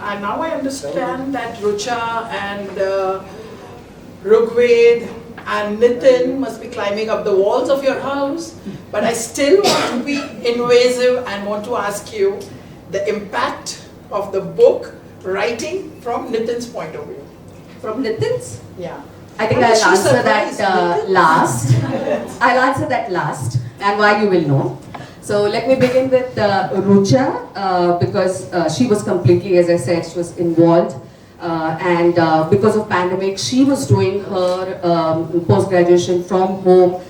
and now I understand that Rucha and Rugved and Nitin must be climbing up the walls of your house, but I still want to be invasive and want to ask you the impact of the book writing from Nitin's point of view. From Nitin's? Yeah. I think I'll answer that last. I'll answer that last, and why you will know. So let me begin with Rucha, because she was completely, as I said, she was involved. And because of pandemic, she was doing her post-graduation from home.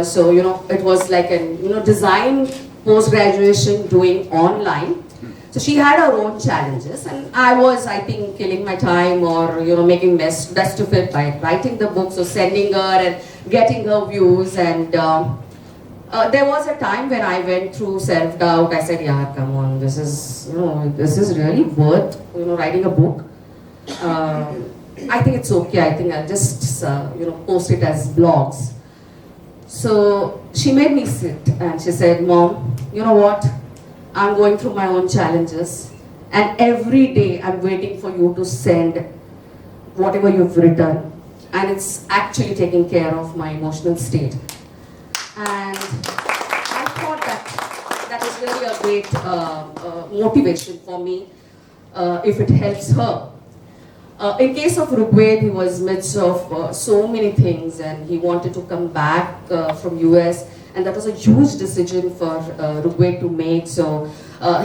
So, you know, it was like an, design post-graduation doing online. So she had her own challenges, and I was, I think, killing my time or, making best of it by writing the book, so sending her and getting her views. And there was a time when I went through self-doubt. I said, yeah, come on, this is really worth, writing a book. I think it's okay. I think I'll just, post it as blogs. So she made me sit and she said, Mom, you know what? I'm going through my own challenges, and every day I'm waiting for you to send whatever you've written, and it's actually taking care of my emotional state. And I thought that is really a great motivation for me if it helps her. In case of Rugved, he was midst of so many things, and he wanted to come back from US, and that was a huge decision for Rugved to make. So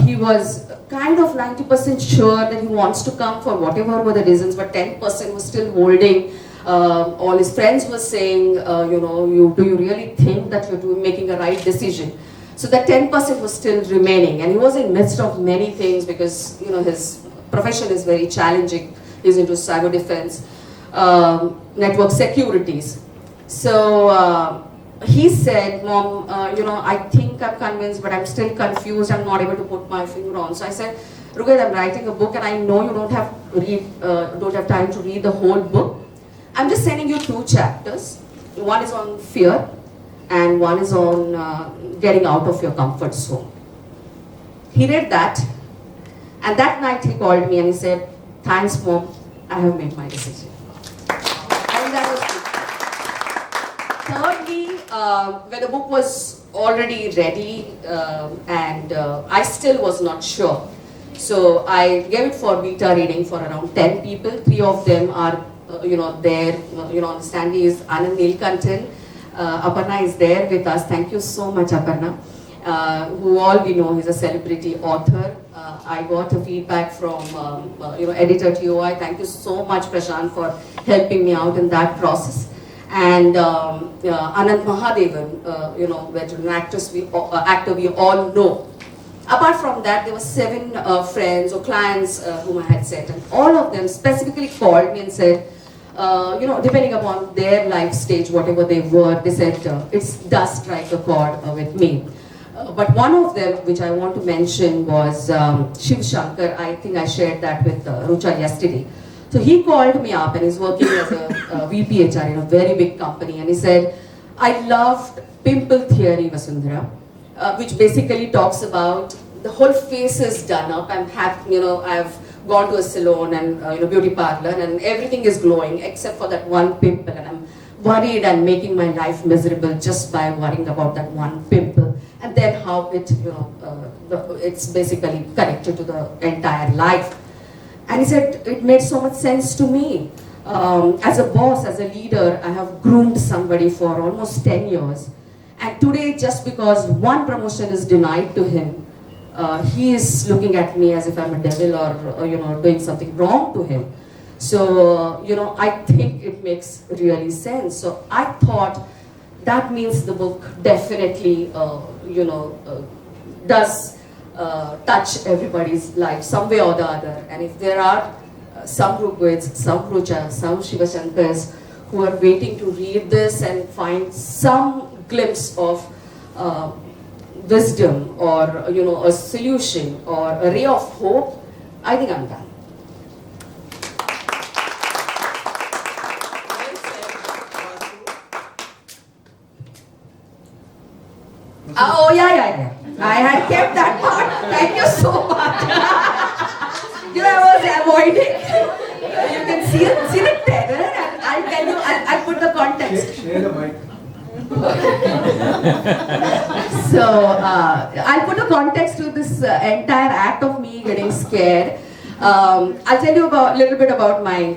he was kind of 90% sure that he wants to come for whatever were the reasons, but 10% was still holding. All his friends were saying, do you really think that you're making a right decision? So that 10% was still remaining, and he was in midst of many things because his profession is very challenging. He's into cyber defense, network securities. So he said, Mom, I think I'm convinced, but I'm still confused. I'm not able to put my finger on. So I said, Rugved, I'm writing a book, and I know you don't have time to read the whole book. I'm just sending you 2 chapters. One is on fear, and one is on getting out of your comfort zone. He read that, and that night he called me and he said, thanks, Mom, I have made my decision. And that was good. Thirdly, when the book was already ready, and I still was not sure. So I gave it for beta reading for around 10 people. 3 of them are there, on the stand is Anand Nilkantan. Aparna is there with us. Thank you so much, Aparna. Who all we know, he's a celebrity author. I got a feedback from editor TOI. Thank you so much, Prashant, for helping me out in that process. And Anand Mahadevan, veteran actor we all know. Apart from that, there were 7 friends or clients whom I had sent, and all of them specifically called me and said, depending upon their life stage, whatever they were, they said, it does strike a chord with me. But one of them, which I want to mention, was Shiv Shankar. I think I shared that with Rucha yesterday. So he called me up, and he's working as a VPHR in a very big company, and he said, I loved Pimple Theory, Vasundhara, which basically talks about the whole face is done up. I've gone to a salon and beauty parlor, and everything is glowing except for that one pimple, and I'm worried and making my life miserable just by worrying about that one pimple. And then how it, it's basically connected to the entire life. And he said, it made so much sense to me. As a boss, as a leader, I have groomed somebody for almost 10 years. And today, just because one promotion is denied to him, he is looking at me as if I'm a devil or doing something wrong to him. So, I think it makes really sense. So I thought that means the book definitely, does touch everybody's life some way or the other. And if there are some Rugveds, some Rucha, some Shiva Shankars who are waiting to read this and find some glimpse of wisdom or a solution or a ray of hope, I think I'm done. Oh yeah. I had kept that part. Thank you so much. I was avoiding. You can see the terror, and I'll tell you, I'll put the context. Share the mic. So, I'll put a context to this entire act of me getting scared. I'll tell you a little bit about my,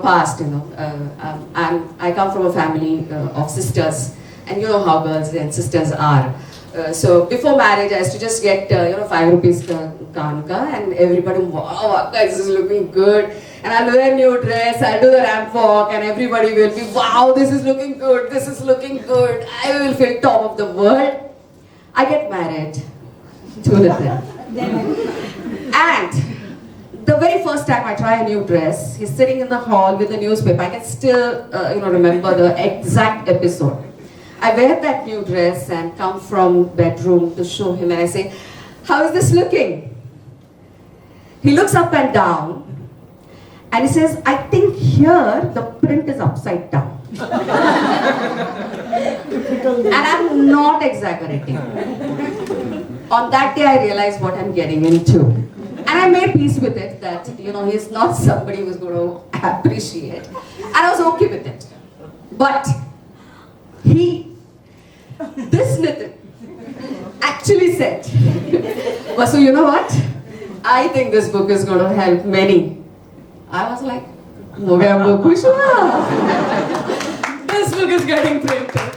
past. I come from a family of sisters, and you know how girls and sisters are. So before marriage, I used to just get 5 rupees kanka, and everybody, wow, this is looking good. And I'll wear a new dress, I'll do the ramp walk, and everybody will be, wow, this is looking good, this is looking good. I will feel top of the world. I get married to Nitin. And the very first time I try a new dress, he's sitting in the hall with the newspaper. I can still, remember the exact episode. I wear that new dress and come from bedroom to show him, and I say, how is this looking? He looks up and down, and he says, I think here the print is upside down. And I'm not exaggerating. On that day, I realized what I'm getting into. And I made peace with it, that, he's not somebody who's going to appreciate. And I was okay with it. But this Nitin actually said, Vasu, you know what? I think this book is going to help many. I was like, this book is getting printed.